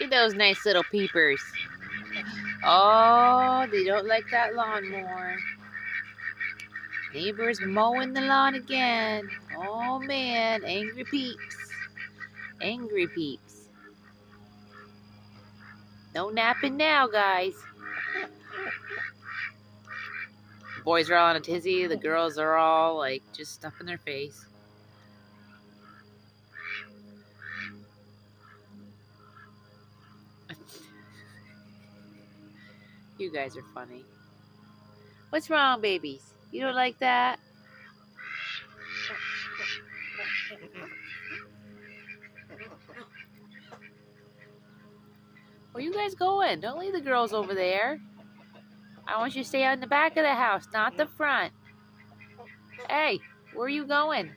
Look at those nice little peepers. Oh, they don't like that lawnmower. Neighbor's mowing the lawn again. Oh man, angry peeps. Angry peeps. No napping now, guys. The boys are all on a tizzy. The girls are all like just stuffing their face. You guys are funny. What's wrong, babies? You don't like that? Where you guys going? Don't leave the girls over there. I want you to stay out in the back of the house, not the front. Hey, where are you going?